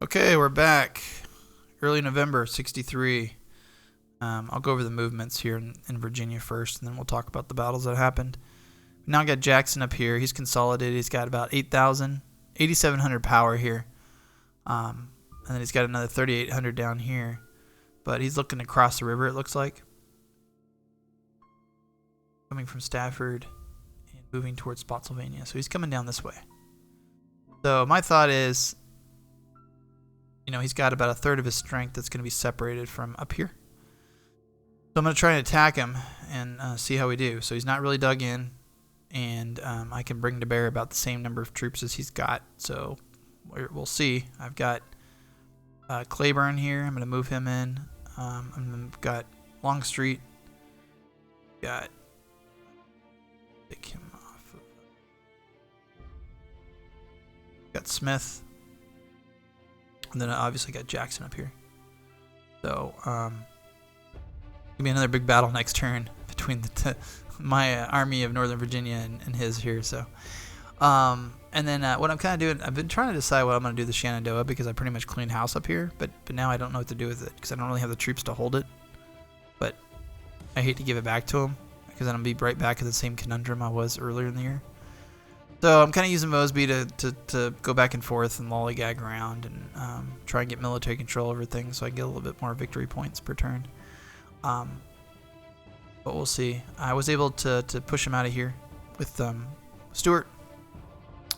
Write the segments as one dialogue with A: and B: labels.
A: Okay, we're back. Early November, 63. I'll go over the movements here in Virginia first, and then we'll talk about the battles that happened. Now I got Jackson up here. He's consolidated. He's got about 8,700 power here. And then he's got another 3,800 down here. But he's looking to cross the river, it looks like. Coming from Stafford and moving towards Spotsylvania. So he's coming down this way. So my thought is, he's got about a third of his strength that's going to be separated from up here. So I'm going to try and attack him and see how we do. So he's not really dug in, and I can bring to bear about the same number of troops as he's got. So we'll see. I've got Claiborne here. I'm going to move him in. I've got Longstreet. Take him off. Got Smith. And then I obviously got Jackson up here. So, gonna be another big battle next turn between my army of Northern Virginia and his here. So, and then what I'm kind of doing, I've been trying to decide what I'm gonna do with the Shenandoah because I pretty much cleaned house up here, but now I don't know what to do with it because I don't really have the troops to hold it. But I hate to give it back to him because then I'll be right back in the same conundrum I was earlier in the year. So I'm kind of using Mosby to go back and forth and lollygag around and try and get military control over things so I can get a little bit more victory points per turn. But we'll see. I was able to push him out of here with Stuart,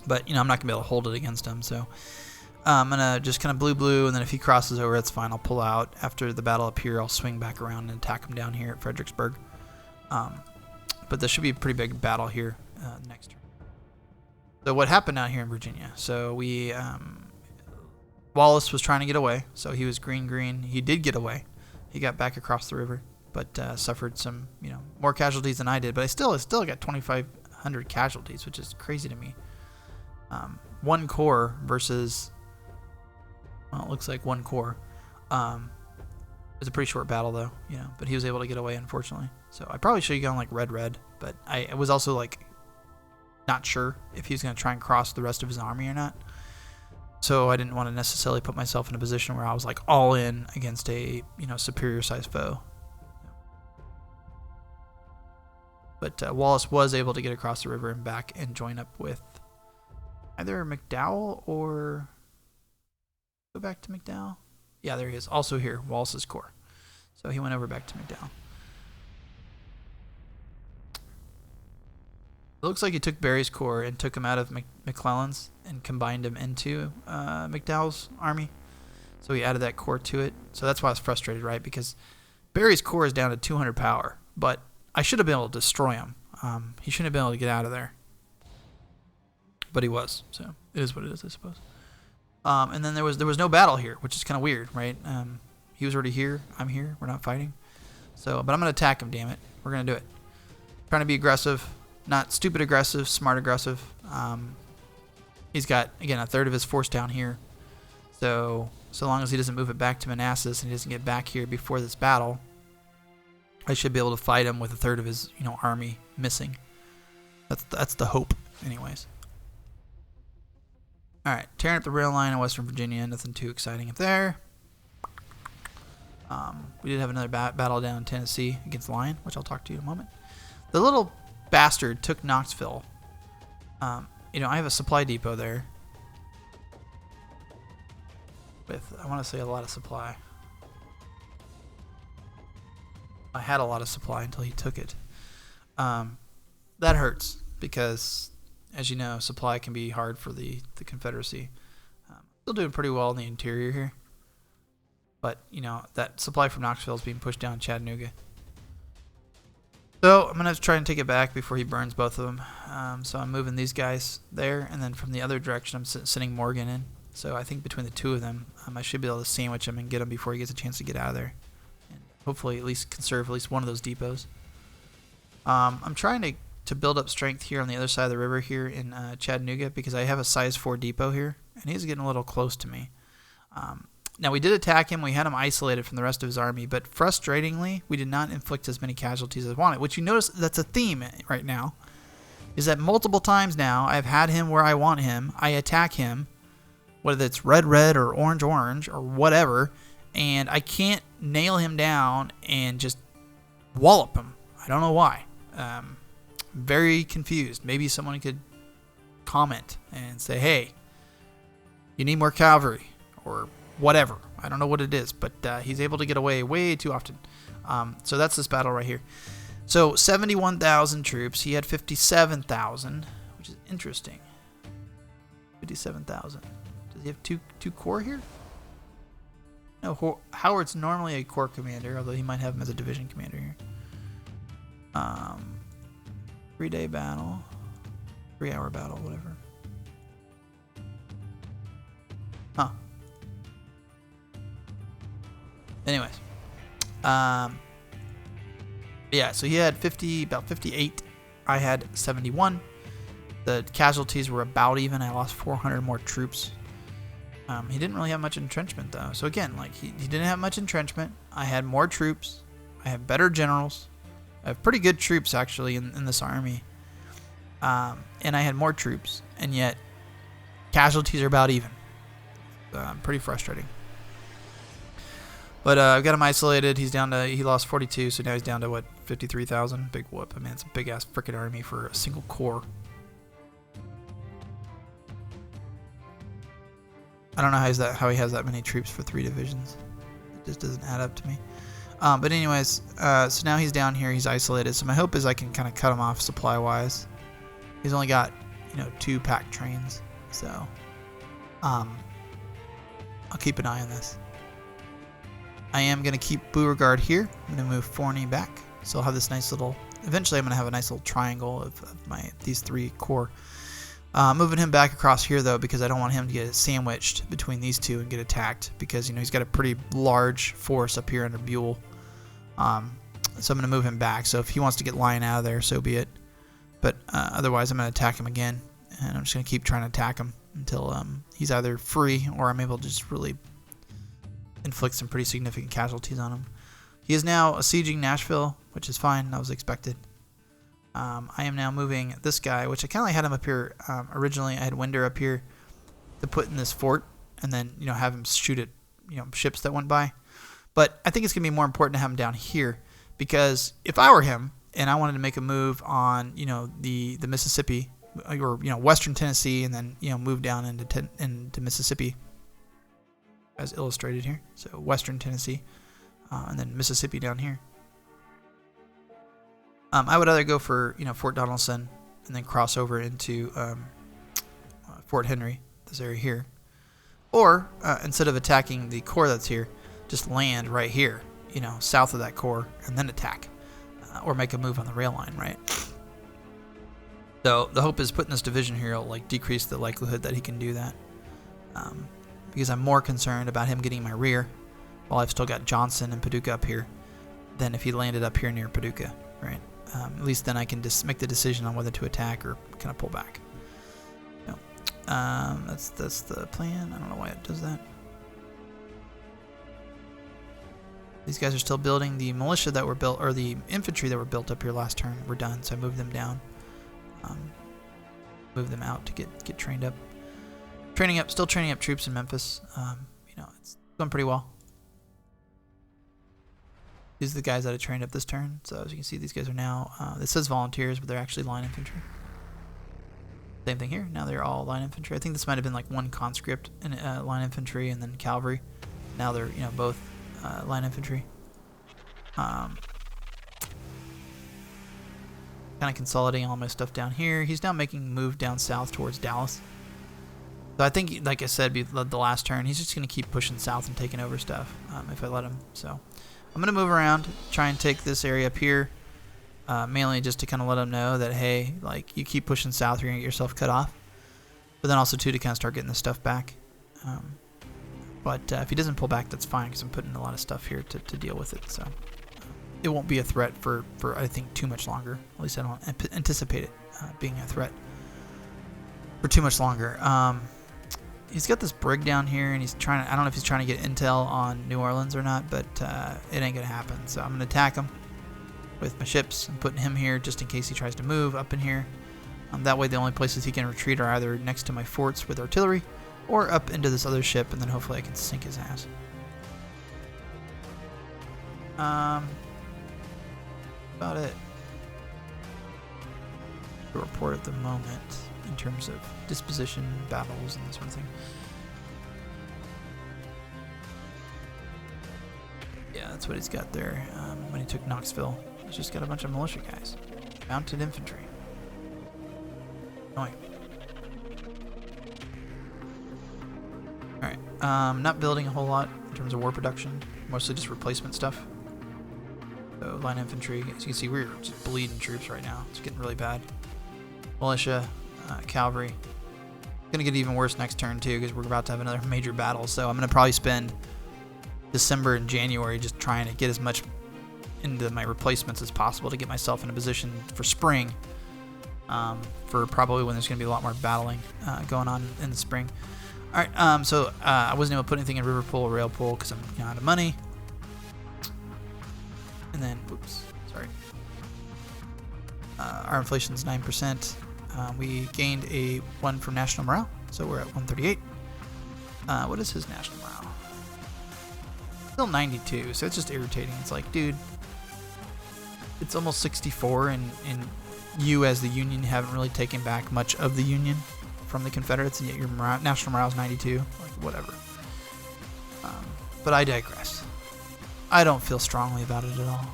A: but I'm not gonna be able to hold it against him. So I'm gonna just kind of blue, and then if he crosses over, that's fine. I'll pull out after the battle up here. I'll swing back around and attack him down here at Fredericksburg. But this should be a pretty big battle here next turn. So what happened out here in Virginia? So we Wallace was trying to get away. So he was green. He did get away. He got back across the river, but suffered some more casualties than I did. But I still got 2,500 casualties, which is crazy to me. One corps versus, well, it looks like one corps. It was a pretty short battle though, but he was able to get away, unfortunately. So I probably should have gone like red, but I was also like not sure if he was going to try and cross the rest of his army or not. So I didn't want to necessarily put myself in a position where I was like all in against a superior sized foe. But Wallace was able to get across the river and back and join up with either McDowell or go back to McDowell. Yeah, there he is. Also here, Wallace's corps. So he went over back to McDowell. It looks like he took Berry's corps and took him out of McClellan's and combined him into McDowell's army. So he added that corps to it. So that's why I was frustrated, right? Because Berry's corps is down to 200 power, but I should have been able to destroy him. He shouldn't have been able to get out of there. But he was, so it is what it is, I suppose. And then there was no battle here, which is kind of weird, right? He was already here. I'm here. We're not fighting. So, but I'm going to attack him, damn it. We're going to do it. Trying to be aggressive. Not stupid aggressive, smart aggressive. He's got, again, a third of his force down here. So long as he doesn't move it back to Manassas and he doesn't get back here before this battle, I should be able to fight him with a third of his, army missing. That's the hope, anyways. All right, tearing up the rail line in Western Virginia. Nothing too exciting up there. We did have another battle down in Tennessee against Lyon, which I'll talk to you in a moment. The little bastard took Knoxville. I have a supply depot there with, I want to say, a lot of supply. I had a lot of supply until he took it. That hurts because, as you know, supply can be hard for the Confederacy. Still doing pretty well in the interior here. But, that supply from Knoxville is being pushed down Chattanooga. So I'm going to try and take it back before he burns both of them. So I'm moving these guys there, and then from the other direction I'm sending Morgan in. So I think between the two of them, I should be able to sandwich him and get him before he gets a chance to get out of there. And hopefully at least conserve at least one of those depots. I'm trying to build up strength here on the other side of the river here in Chattanooga because I have a size 4 depot here, and he's getting a little close to me. Now, we did attack him. We had him isolated from the rest of his army, but frustratingly, we did not inflict as many casualties as wanted, which you notice that's a theme right now, is that multiple times now I've had him where I want him. I attack him whether it's red or orange or whatever, and I can't nail him down and just wallop him. I don't know why. Very confused. Maybe someone could comment and say, hey, you need more cavalry or whatever. I don't know what it is, but he's able to get away way too often. So that's this battle right here. So 71,000 troops. He had 57,000, which is interesting. 57,000. Does he have two corps here? No, Howard's normally a corps commander, although he might have him as a division commander here. 3-day battle. 3-hour battle, whatever. Huh. Anyways. Yeah, so he had about 58. I had 71. The casualties were about even. I lost 400 more troops. He didn't really have much entrenchment, though. So again, like he didn't have much entrenchment. I had more troops. I have better generals. I have pretty good troops, actually, in this army. And I had more troops. And yet, casualties are about even. Pretty frustrating. But I've got him isolated. He lost 42, so now he's down to, what, 53,000? Big whoop. I mean, it's a big-ass freaking army for a single corps. I don't know how he has that many troops for 3 divisions. It just doesn't add up to me. But anyways, so now he's down here. He's isolated. So my hope is I can kind of cut him off supply-wise. He's only got, 2 pack trains. So I'll keep an eye on this. I am going to keep Beauregard here. I'm going to move Forney back. So I'll have this nice little... Eventually I'm going to have a nice little triangle of these 3 corps. Moving him back across here, though, because I don't want him to get sandwiched between these 2 and get attacked. Because, he's got a pretty large force up here under Buell. So I'm going to move him back. So if he wants to get Lion out of there, so be it. But otherwise I'm going to attack him again. And I'm just going to keep trying to attack him until he's either free or I'm able to just really... inflict some pretty significant casualties on him. He is now besieging Nashville, which is fine. That was expected. I am now moving this guy, which I kind of like had him up here originally. I had Winder up here to put in this fort and then, have him shoot at, ships that went by. But I think it's going to be more important to have him down here because if I were him and I wanted to make a move on, the Mississippi or, western Tennessee and then, move down into Mississippi, as illustrated here. So western Tennessee and then Mississippi down here. I would either go for Fort Donelson and then cross over into Fort Henry, this area here, or instead of attacking the corps that's here, just land right here, south of that corps and then attack, or make a move on the rail line, right? So the hope is putting this division here will like decrease the likelihood that he can do that. Because I'm more concerned about him getting my rear while I've still got Johnson and Paducah up here than if he landed up here near Paducah, right? At least then I can just make the decision on whether to attack or kind of pull back. That's the plan. I don't know why it does that. These guys are still building. The militia that were built, or the infantry that were built up here last turn, were done, so I moved them down. Moved them out to get trained up. Still training up troops in Memphis. It's going pretty well. These are the guys that I trained up this turn. So as you can see, these guys are now, it says volunteers, but they're actually line infantry. Same thing here. Now they're all line infantry. I think this might have been like one conscript in line infantry and then cavalry. Now they're, both line infantry. Kind of consolidating all my stuff down here. He's now making a move down south towards Dallas. So I think, like I said, the last turn, he's just going to keep pushing south and taking over stuff if I let him. So I'm going to move around, try and take this area up here, mainly just to kind of let him know that, hey, like, you keep pushing south, you're going to get yourself cut off. But then also, too, to kind of start getting this stuff back. But if he doesn't pull back, that's fine, because I'm putting a lot of stuff here to deal with it. So it won't be a threat for I think, too much longer. At least I don't anticipate it being a threat for too much longer. He's got this brig down here, and he's trying to, I don't know if he's trying to get intel on New Orleans or not, but it ain't going to happen. So I'm going to attack him with my ships. I'm putting him here just in case he tries to move up in here. That way the only places he can retreat are either next to my forts with artillery or up into this other ship, and then hopefully I can sink his ass. About it. To report at the moment in terms of disposition, battles, and that sort of thing. Yeah, that's what he's got there. When he took Knoxville, he's just got a bunch of militia guys, mounted infantry. Annoying. All right, not building a whole lot in terms of war production. Mostly just replacement stuff. So line infantry, as you can see, we're just bleeding troops right now. It's getting really bad. Militia, cavalry. Gonna get even worse next turn too, because we're about to have another major battle. So I'm gonna probably spend December and January just trying to get as much into my replacements as possible to get myself in a position for spring. For probably when there's gonna be a lot more battling going on in the spring. All right, so I wasn't able to put anything in river pool or rail pool because I'm out of money. And then, oops, sorry. Our inflation's 9%. We gained a 1 from national morale, so we're at 138. What is his national morale? Still 92, so it's just irritating. It's like, dude, it's almost 64, and you as the Union haven't really taken back much of the Union from the Confederates, and yet your national morale is 92. Like, whatever. But I digress. I don't feel strongly about it at all.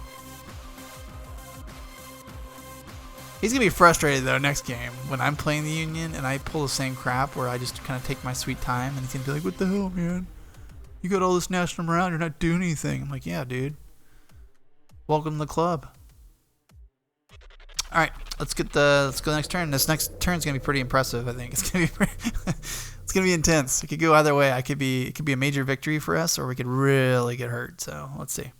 A: He's going to be frustrated, though, next game when I'm playing the Union and I pull the same crap where I just kind of take my sweet time, and he's going to be like, what the hell, man? You got all this national morale, you're not doing anything. I'm like, yeah, dude. Welcome to the club. All right, let's go to the next turn. This next turn is going to be pretty impressive, I think. It's going to be it's going to be intense. It could go either way. It could be a major victory for us, or we could really get hurt. So let's see.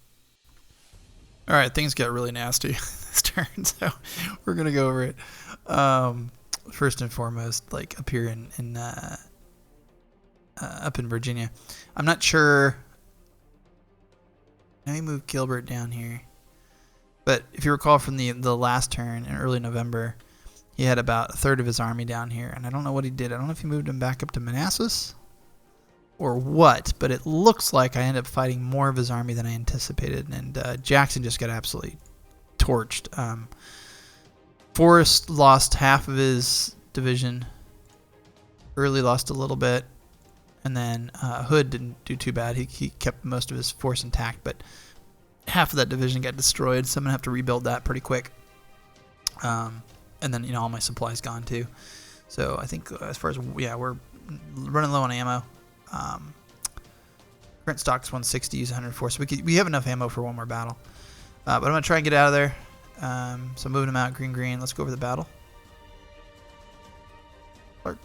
A: All right, things got really nasty this turn, so we're gonna go over it. First and foremost, like up here in up in Virginia, I'm not sure. Let me move Gilbert down here. But if you recall from the last turn in early November, he had about a third of his army down here, and I don't know what he did. I don't know if he moved him back up to Manassas or what, but it looks like I ended up fighting more of his army than I anticipated, and Jackson just got absolutely torched. Forrest lost half of his division. Early lost a little bit, and then Hood didn't do too bad. He kept most of his force intact, but half of that division got destroyed, so I'm gonna have to rebuild that pretty quick. And then all my supplies gone too. So I think as far as we're running low on ammo. Current stock's 160, use 104, so we have enough ammo for one more battle. But I'm gonna try and get out of there. So moving them out, green. Let's go over the battle. Clark.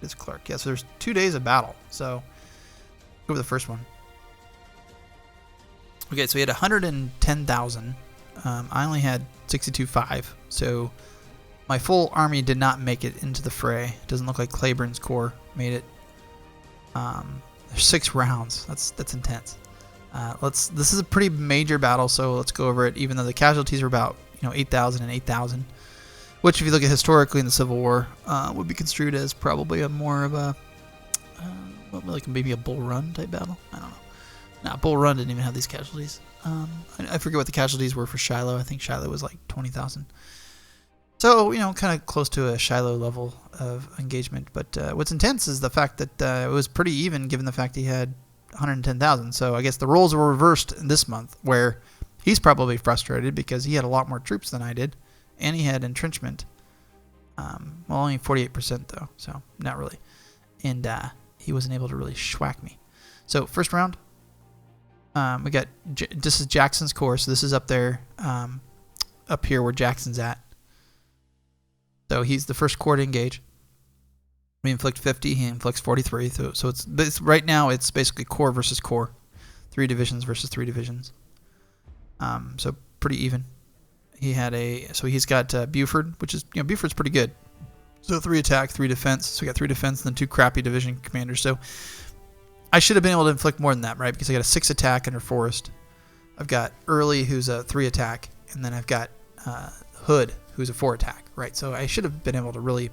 A: It's Clark. Yeah, so there's 2 days of battle. So go over the first one. Okay, so we had 110,000. I only had 62.5, so my full army did not make it into the fray. It doesn't look like Claiborne's corps made it. There's 6 rounds. That's intense. This is a pretty major battle, so let's go over it. Even though the casualties are about 8,000 and 8,000, which if you look at historically in the Civil War, would be construed as probably a more of a like maybe a Bull Run type battle. I don't know. Nah, Bull Run didn't even have these casualties. I forget what the casualties were for Shiloh. I think Shiloh was like 20,000. So, kind of close to a Shiloh level of engagement. But what's intense is the fact that it was pretty even given the fact he had 110,000. So I guess the roles were reversed this month, where he's probably frustrated because he had a lot more troops than I did, and he had entrenchment. Well, only 48% though, so not really. And he wasn't able to really schwack me. So first round, we got, this is Jackson's corps, so this is up there, up here where Jackson's at. So he's the first corps to engage. We inflict 50, he inflicts 43. So it's right now it's basically corps versus corps, 3 divisions versus 3 divisions. So pretty even. He's got Buford, which is Buford's pretty good. So 3 attack, 3 defense. So we got 3 defense and then 2 crappy division commanders. So I should have been able to inflict more than that, right? Because I got a 6 attack under Forrest. I've got Early, who's a 3 attack, and then I've got Hood, who's a 4 attack, right? So I should have been able to really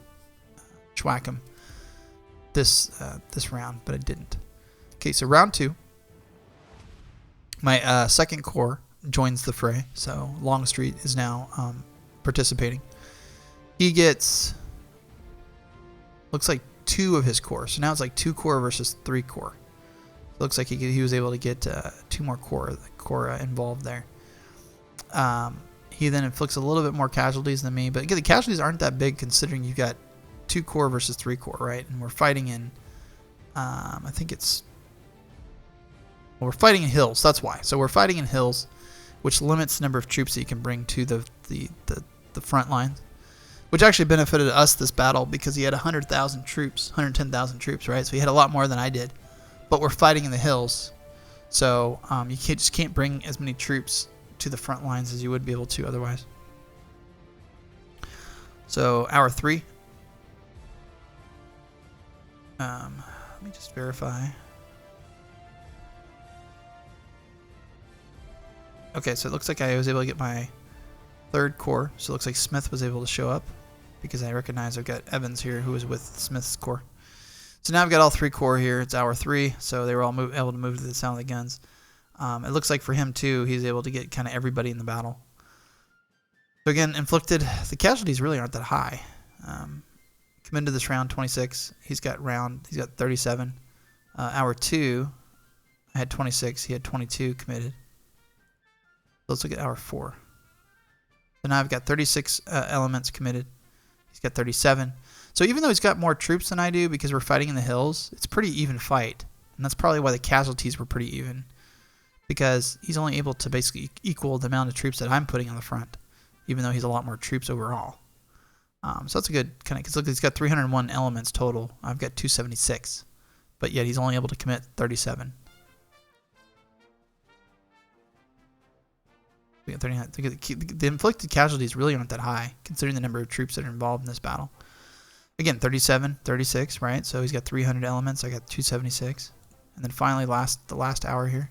A: schwack him. this round, but it didn't. Okay, so round 2. My second corps joins the fray, so Longstreet is now participating. He gets, looks like 2 of his corps, so now it's like 2 corps versus 3 corps. Looks like he was able to get 2 more corps involved there. He then inflicts a little bit more casualties than me, but again, the casualties aren't that big considering you've got 2 corps versus 3 corps, right? And we're fighting in, I think it's, well, we're fighting in hills. That's why. So we're fighting in hills, which limits the number of troops that you can bring to the front lines, which actually benefited us this battle because he had 100,000 troops, 110,000 troops, right? So he had a lot more than I did. But we're fighting in the hills, so you just can't bring as many troops to the front lines as you would be able to otherwise. So hour 3. Let me just verify. Okay, so it looks like I was able to get my 3rd corps. So it looks like Smith was able to show up because I recognize I've got Evans here who was with Smith's corps. So now I've got all 3 corps here. It's hour 3, so they were all able to move to the sound of the guns. It looks like for him too, he's able to get kind of everybody in the battle. So again, inflicted. The casualties really aren't that high. Come into this round 26. He's got 37. Hour 2, I had 26. He had 22 committed. Let's look at hour 4. So now I've got 36 elements committed. He's got 37. So even though he's got more troops than I do because we're fighting in the hills, it's a pretty even fight. And that's probably why the casualties were pretty even. Because he's only able to basically equal the amount of troops that I'm putting on the front, even though he's a lot more troops overall. So that's a good kind of, because look, he's got 301 elements total. I've got 276. But yet he's only able to commit 37. We got 39. The inflicted casualties really aren't that high, considering the number of troops that are involved in this battle. Again, 37, 36, right? So he's got 300 elements. I got 276. And then finally, the last hour here.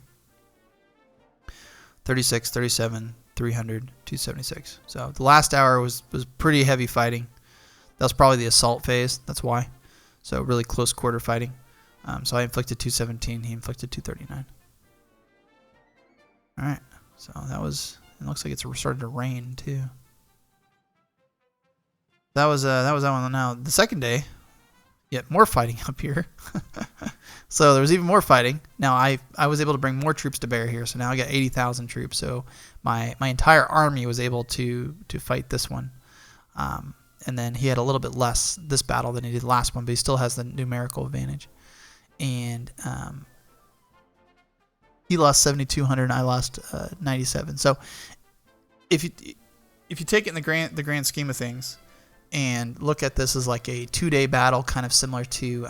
A: 36, 37, 300, 276. So the last hour was pretty heavy fighting. That was probably the assault phase. That's why. So really close quarter fighting. So I inflicted 217. He inflicted 239. All right. So that was. It looks like it's started to rain too. That was that one. Now the second day, yet more fighting up here. So there was even more fighting. Now I was able to bring more troops to bear here. So now I got 80,000 troops. So my entire army was able to fight this one. And then he had a little bit less this battle than he did last one, but he still has the numerical advantage. And he lost 7,200 and I lost 97. So if you take it in the grand scheme of things and look at this as like a 2-day battle, kind of similar to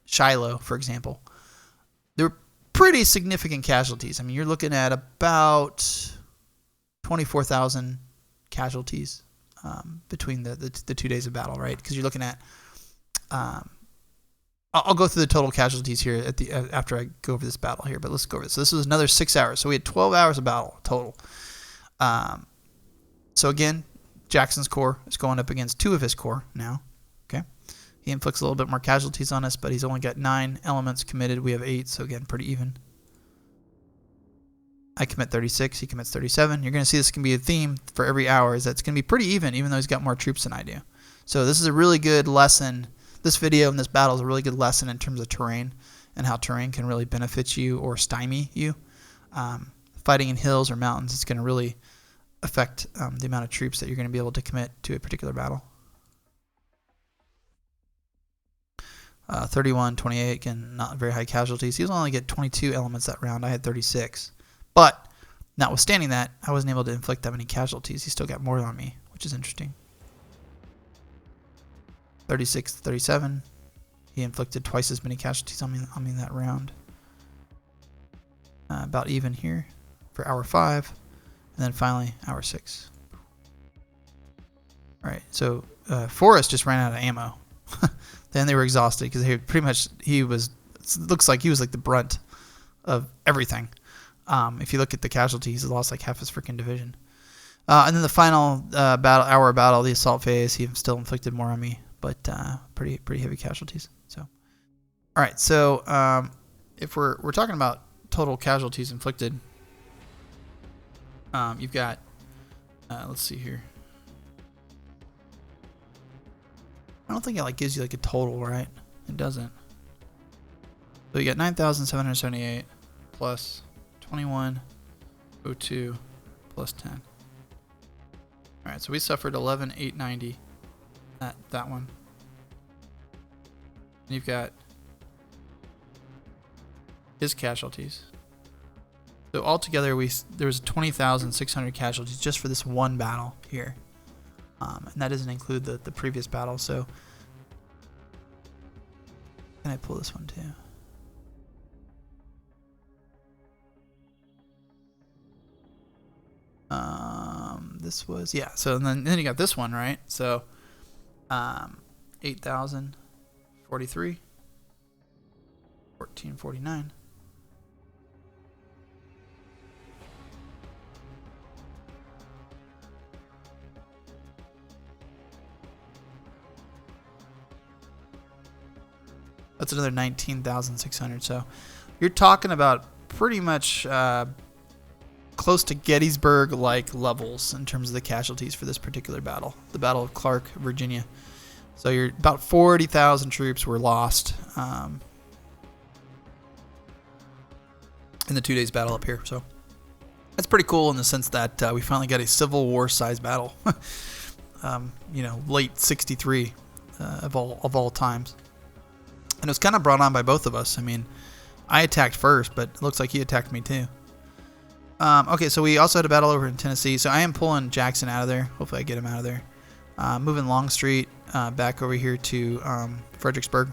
A: Shiloh, for example, there were pretty significant casualties. I mean, you're looking at about 24,000 casualties between the 2 days of battle, right? Because you're looking at I'll go through the total casualties here after I go over this battle here, but let's go over this. So this was another 6 hours. So we had 12 hours of battle total. So again, Jackson's corps is going up against 2 of his corps now. Okay, he inflicts a little bit more casualties on us, but he's only got 9 elements committed. We have 8, so again, pretty even. I commit 36. He commits 37. You're going to see this can be a theme for every hour. Is that it's going to be pretty even though he's got more troops than I do. So this is a really good lesson. This video and this battle is a really good lesson in terms of terrain and how terrain can really benefit you or stymie you. Fighting in hills or mountains is going to really affect the amount of troops that you're going to be able to commit to a particular battle. 31, 28, again, not very high casualties. He was only get 22 elements that round. I had 36. But notwithstanding that, I wasn't able to inflict that many casualties. He still got more on me, which is interesting. 36, 37. He inflicted twice as many casualties on me that round. About even here for hour 5. And then finally, hour 6. Alright, so Forrest just ran out of ammo. Then they were exhausted because looks like he was like the brunt of everything. If you look at the casualties, he lost like half his freaking division. And then the final hour battle, the assault phase, he still inflicted more on me. but pretty heavy casualties. So, all right. So if we're talking about total casualties inflicted, you've got let's see here. I don't think it like gives you like a total, right? It doesn't. So you got 9,778 plus 2102 plus 10. All right, so we suffered 11,890 at that one. And you've got his casualties. So altogether, there was 20,600 casualties just for this one battle here, and that doesn't include the previous battle. So can I pull this one too? This was, yeah. So then you got this one, right? So 8,043, 1449. That's another 19,600. So you're talking about pretty much close to Gettysburg-like levels in terms of the casualties for this particular battle, the Battle of Clark, Virginia. So you're about 40,000 troops were lost in the 2 days battle up here. So that's pretty cool in the sense that we finally got a Civil War-sized battle. You know, late '63 of all times. And it was kind of brought on by both of us. I mean, I attacked first, but it looks like he attacked me too. Okay, so we also had a battle over in Tennessee. So I am pulling Jackson out of there. Hopefully I get him out of there. Moving Longstreet back over here to Fredericksburg.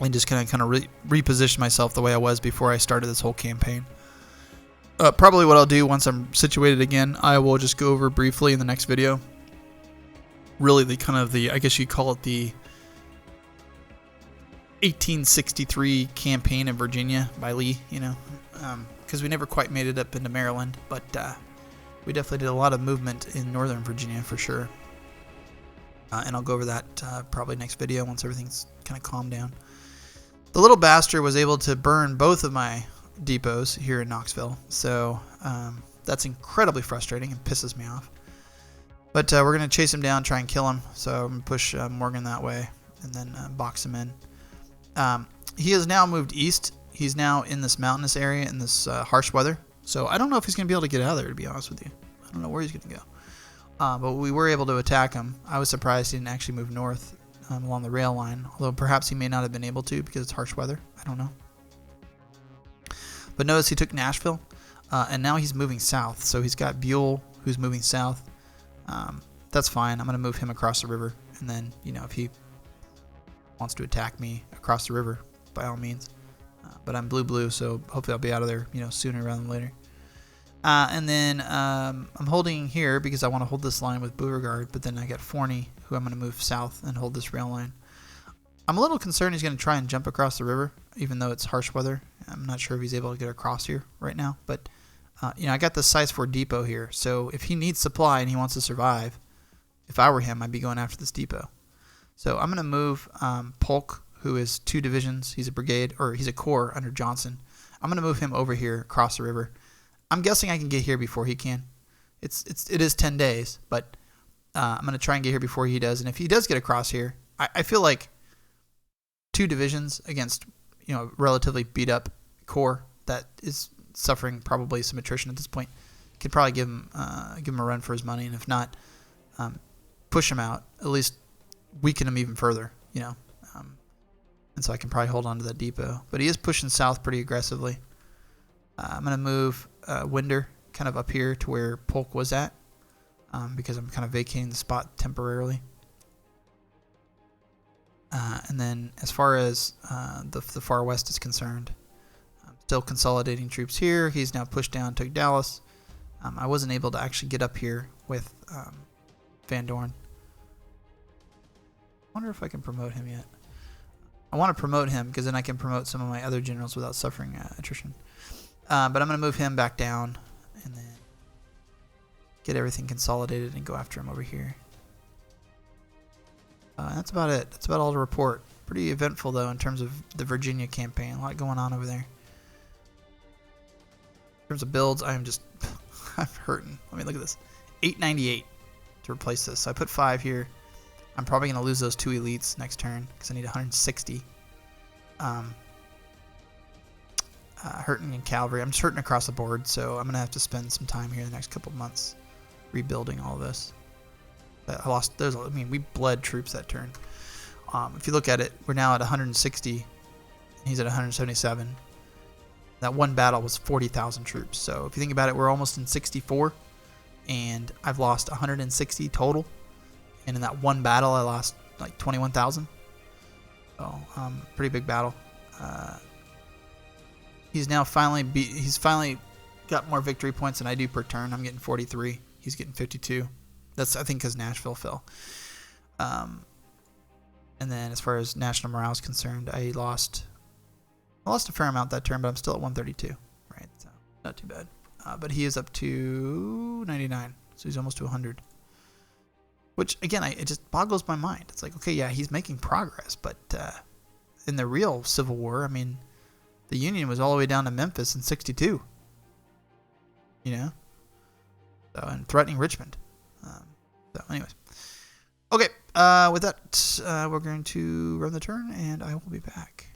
A: And just kind of reposition myself the way I was before I started this whole campaign. Probably what I'll do once I'm situated again, I will just go over briefly in the next video. Really I guess you call it the 1863 campaign in Virginia by Lee, you know, because we never quite made it up into Maryland, but we definitely did a lot of movement in Northern Virginia for sure. And I'll go over that probably next video once everything's kind of calmed down. The little bastard was able to burn both of my depots here in Knoxville, so that's incredibly frustrating and pisses me off. But we're going to chase him down, try and kill him, so I'm going to push Morgan that way and then box him in. He has now moved east. He's now in this mountainous area in this harsh weather. So I don't know if he's going to be able to get out of there, to be honest with you. I don't know where he's going to go. But we were able to attack him. I was surprised he didn't actually move north along the rail line. Although perhaps he may not have been able to because it's harsh weather. I don't know. But notice he took Nashville. And now he's moving south. So he's got Buell who's moving south. That's fine. I'm going to move him across the river. And then, you know, if he wants to attack me across the river, by all means. But I'm blue, so hopefully I'll be out of there, you know, sooner rather than later. And then I'm holding here because I want to hold this line with Beauregard, but then I got Forney, who I'm going to move south and hold this rail line. I'm a little concerned he's going to try and jump across the river, even though it's harsh weather. I'm not sure if he's able to get across here right now, but you know, I got the size 4 depot here, so if he needs supply and he wants to survive, if I were him, I'd be going after this depot. So I'm going to move Polk, who is 2 divisions. He's a brigade, or he's a corps under Johnson. I'm going to move him over here across the river. I'm guessing I can get here before he can. It is 10 days, but I'm going to try and get here before he does. And if he does get across here, I feel like 2 divisions against, you know, relatively beat up corps that is suffering probably some attrition at this point could probably give him a run for his money, and if not, push him out, at least weaken him even further, you know. And so I can probably hold on to that depot. But he is pushing south pretty aggressively. I'm going to move Winder kind of up here to where Polk was at, because I'm kind of vacating the spot temporarily. And then as far as the far west is concerned, I'm still consolidating troops here. He's now pushed down, took Dallas. I wasn't able to actually get up here with Van Dorn. I wonder if I can promote him yet. I want to promote him because then I can promote some of my other generals without suffering attrition. But I'm going to move him back down and then get everything consolidated and go after him over here. That's about it. That's about all to report. Pretty eventful, though, in terms of the Virginia campaign. A lot going on over there. In terms of builds, I am just... I'm hurting. Let me look at this. 898 to replace this. So I put 5 here. I'm probably going to lose those 2 elites next turn because I need 160. Hurting in cavalry. I'm just hurting across the board, so I'm going to have to spend some time here the next couple of months rebuilding all this. I lost... I mean, we bled troops that turn. If you look at it, we're now at 160. He's at 177. That one battle was 40,000 troops. So if you think about it, we're almost in 64, and I've lost 160 total. And in that one battle, I lost like 21,000. So pretty big battle. He's now finally he's finally got more victory points than I do per turn. I'm getting 43. He's getting 52. That's, I think, because Nashville fell. And then as far as national morale is concerned, I lost a fair amount that turn, but I'm still at 132. Right, so not too bad. But he is up to 99, so he's almost to 100. Which, again, it just boggles my mind. It's like, okay, yeah, he's making progress, but in the real Civil War, I mean, the Union was all the way down to Memphis in 62. You know? So, and threatening Richmond. So, anyways. Okay, with that, we're going to run the turn, and I will be back.